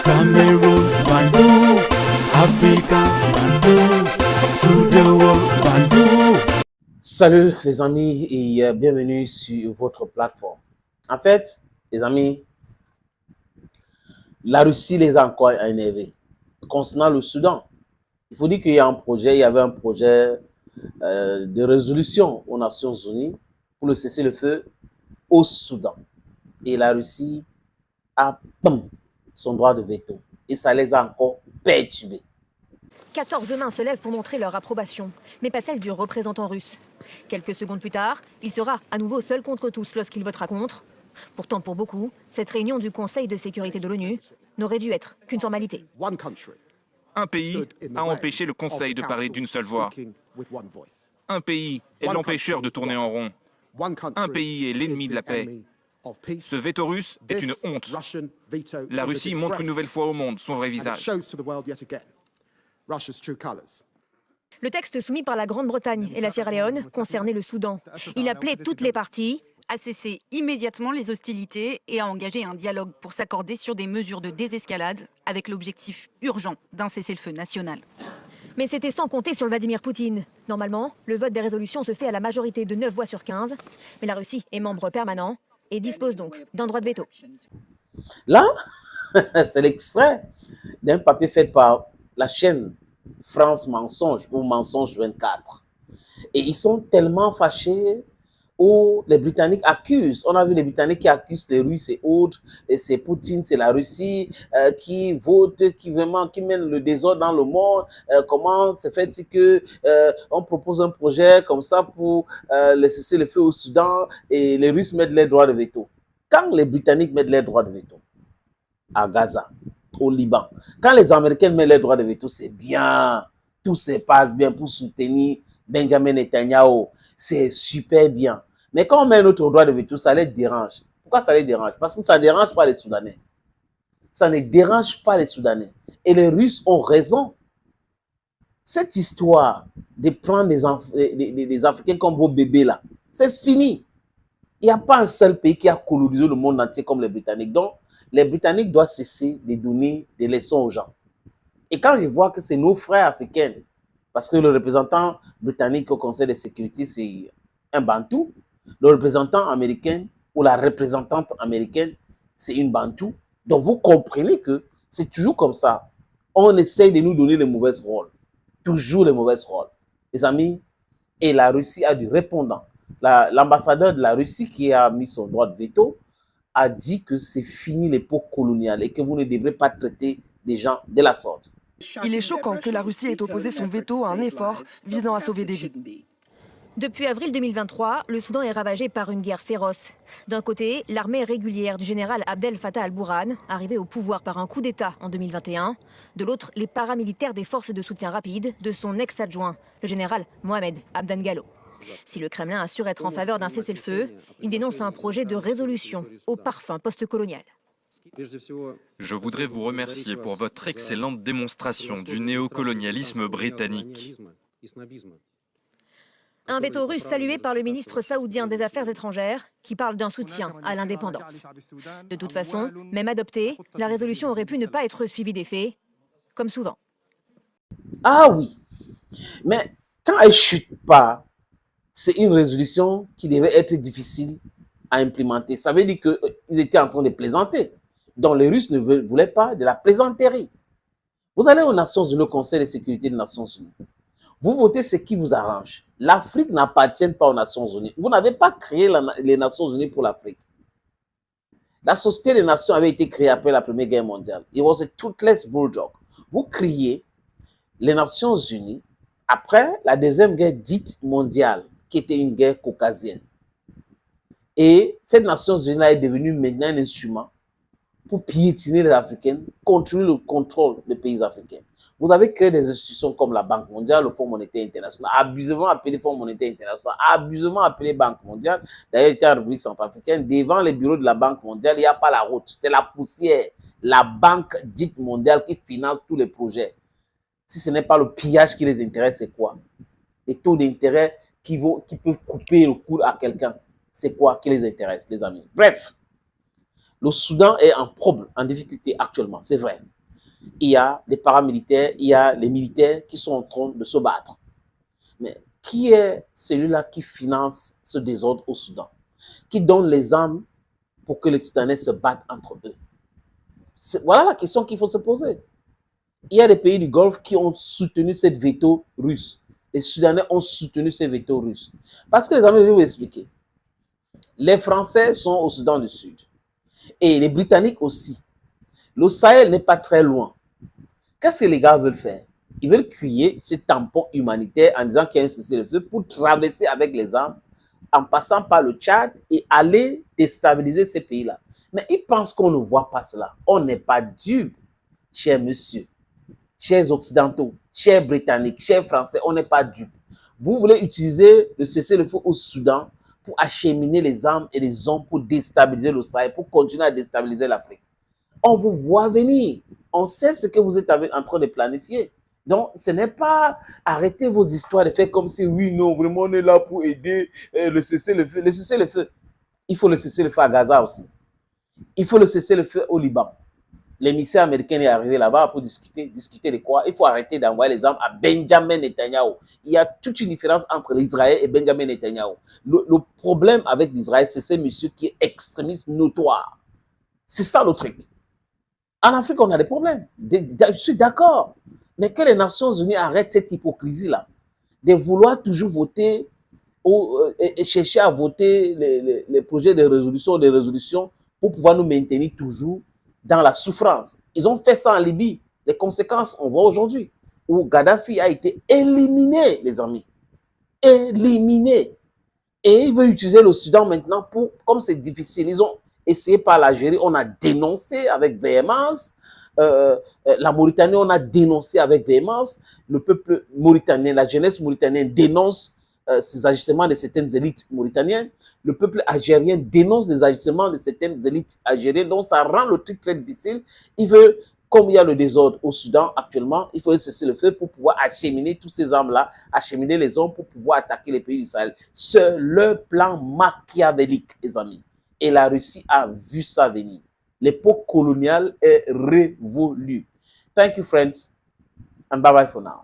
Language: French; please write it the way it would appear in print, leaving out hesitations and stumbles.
Cameroon, Bandung, Africa, Bandung, to the world, Bandung. Salut les amis et bienvenue sur votre plateforme. En fait, les amis, la Russie les a encore énervés. Concernant le Soudan, il faut dire qu'il y a un projet, il y avait un projet de résolution aux Nations Unies pour le cessez-le-feu au Soudan. Et la Russie a son droit de veto. Et ça les a encore perturbés. 14 mains se lèvent pour montrer leur approbation, mais pas celle du représentant russe. Quelques secondes plus tard, il sera à nouveau seul contre tous lorsqu'il votera contre. Pourtant, pour beaucoup, cette réunion du Conseil de sécurité de l'ONU n'aurait dû être qu'une formalité. Un pays a empêché le Conseil de parler d'une seule voix. Un pays est l'empêcheur de tourner en rond. Un pays est l'ennemi de la paix. Ce veto russe est une honte. La Russie montre une nouvelle fois au monde son vrai visage. Le texte soumis par la Grande-Bretagne et la Sierra Leone concernait le Soudan. Il appelait toutes les parties à cesser immédiatement les hostilités et à engager un dialogue pour s'accorder sur des mesures de désescalade avec l'objectif urgent d'un cessez-le-feu national. Mais c'était sans compter sur Vladimir Poutine. Normalement, le vote des résolutions se fait à la majorité de 9 voix sur 15, mais la Russie est membre permanent et dispose donc d'un droit de veto. Là, c'est l'extrait d'un papier fait par la chaîne France Mensonge ou Mensonge 24. Et ils sont tellement fâchés où les Britanniques accusent. On a vu les Britanniques qui accusent les Russes et autres, et c'est Poutine, c'est la Russie qui vote, qui mène le désordre dans le monde. Comment se fait-il que on propose un projet comme ça pour laisser le feu au Soudan et les Russes mettent les droits de veto? Quand les Britanniques mettent les droits de veto à Gaza, au Liban, quand les Américains mettent les droits de veto, c'est bien. Tout se passe bien pour soutenir Benjamin Netanyahu. C'est super bien. Mais quand on met notre droit de veto, ça les dérange. Pourquoi ça les dérange? Parce que ça ne dérange pas les Soudanais. Ça ne dérange pas les Soudanais. Et les Russes ont raison. Cette histoire de prendre des Africains comme vos bébés là, c'est fini. Il n'y a pas un seul pays qui a colonisé le monde entier comme les Britanniques. Donc, les Britanniques doivent cesser de donner des leçons aux gens. Et quand je vois que c'est nos frères africains, parce que le représentant britannique au Conseil de sécurité, c'est un Bantou, le représentant américain ou la représentante américaine, c'est une Bantou. Donc, vous comprenez que c'est toujours comme ça. On essaye de nous donner les mauvais rôles. Toujours les mauvais rôles. Les amis, et la Russie a du répondant. L'ambassadeur de la Russie qui a mis son droit de veto a dit que c'est fini l'époque coloniale et que vous ne devrez pas traiter des gens de la sorte. Il est choquant que la Russie ait opposé son veto à un effort visant à sauver des vies. Depuis avril 2023, le Soudan est ravagé par une guerre féroce. D'un côté, l'armée régulière du général Abdel Fattah al-Burhan, arrivé au pouvoir par un coup d'État en 2021. De l'autre, les paramilitaires des forces de soutien rapide de son ex-adjoint, le général Mohamed Abdan Gallo. Si le Kremlin assure être en faveur d'un cessez-le-feu, il dénonce un projet de résolution au parfum post-colonial. Je voudrais vous remercier pour votre excellente démonstration du néocolonialisme britannique. Un veto russe salué par le ministre saoudien des Affaires étrangères qui parle d'un soutien à l'indépendance. De toute façon, même adoptée, la résolution aurait pu ne pas être suivie des faits, comme souvent. Ah oui, mais quand elle ne chute pas, c'est une résolution qui devait être difficile à implémenter. Ça veut dire qu'ils étaient en train de plaisanter. Donc les Russes ne voulaient pas de la plaisanterie. Vous allez aux Nations Unies, au Conseil de sécurité des Nations Unies. Vous votez ce qui vous arrange. L'Afrique n'appartient pas aux Nations Unies. Vous n'avez pas créé les Nations Unies pour l'Afrique. La Société des Nations avait été créée après la Première Guerre mondiale. It was a toothless bulldog. Vous créez les Nations Unies après la Deuxième Guerre dite mondiale, qui était une guerre caucasienne. Et cette Nations Unies est devenue maintenant un instrument pour piétiner les Africains, contrôler le contrôle des pays africains. Vous avez créé des institutions comme la Banque mondiale, le Fonds monétaire international, abusivement appelé Fonds monétaire international, abusivement appelé Banque mondiale. D'ailleurs, il était en République centrafricaine. Devant les bureaux de la Banque mondiale, il n'y a pas la route, c'est la poussière. La banque dite mondiale qui finance tous les projets. Si ce n'est pas le pillage qui les intéresse, c'est quoi? Les taux d'intérêt qui peuvent couper le cours à quelqu'un. C'est quoi qui les intéresse, les amis? Bref, Le Soudan est en problème, en difficulté actuellement, c'est vrai. Il y a les paramilitaires, il y a les militaires qui sont en train de se battre. Mais qui est celui-là qui finance ce désordre au Soudan? Qui donne les armes pour que les Soudanais se battent entre eux? Voilà la question qu'il faut se poser. Il y a des pays du Golfe qui ont soutenu cette veto russe. Les Soudanais ont soutenu ces veto russes. Parce que les amis, je vais vous expliquer. Les Français sont au Soudan du Sud. Et les Britanniques aussi. Le Sahel n'est pas très loin. Qu'est-ce que les gars veulent faire? Ils veulent créer ce tampon humanitaire en disant qu'il y a un cessez-le-feu pour traverser avec les armes en passant par le Tchad et aller déstabiliser ces pays-là. Mais ils pensent qu'on ne voit pas cela. On n'est pas dupes, cher monsieur, chers Occidentaux, chers Britanniques, chers Français, on n'est pas dupes. Vous voulez utiliser le cessez-le-feu au Soudan pour acheminer les armes et les hommes pour déstabiliser le Sahel, pour continuer à déstabiliser l'Afrique. On vous voit venir. On sait ce que vous êtes en train de planifier. Donc, ce n'est pas arrêter vos histoires de faire comme si, oui, non, vraiment, on est là pour aider le cessez-le-feu. Le cessez-le-feu, il faut le cessez-le-feu à Gaza aussi. Il faut le cessez-le-feu au Liban. L'émissaire américain est arrivé là-bas pour discuter de quoi? Il faut arrêter d'envoyer les armes à Benjamin Netanyahu. Il y a toute une différence entre l'Israël et Benjamin Netanyahu. Le problème avec l'Israël, c'est ce monsieur qui est extrémiste notoire. C'est ça le truc. En Afrique, on a des problèmes. Je suis d'accord. Mais que les Nations Unies arrêtent cette hypocrisie-là, de vouloir toujours voter ou chercher à voter les projets de résolution pour pouvoir nous maintenir toujours dans la souffrance. Ils ont fait ça en Libye. Les conséquences, on voit aujourd'hui, où Kadhafi a été éliminé, les amis. Éliminé. Et ils veulent utiliser le Soudan maintenant pour, comme c'est difficile, ils ont essayé par l'Algérie, on a dénoncé avec véhémence. La Mauritanie, on a dénoncé avec véhémence. Le peuple mauritanien, la jeunesse mauritanienne dénonce ces agissements de certaines élites mauritaniennes. Le peuple algérien dénonce les agissements de certaines élites algériennes. Donc, ça rend le truc très difficile. Ils veulent, comme il y a le désordre au Soudan actuellement, il faut cesser le feu pour pouvoir acheminer tous ces armes-là, acheminer les hommes pour pouvoir attaquer les pays du Sahel. C'est le plan machiavélique, les amis. Et la Russie a vu ça venir. L'époque coloniale est révolue. Thank you, friends, and bye-bye for now.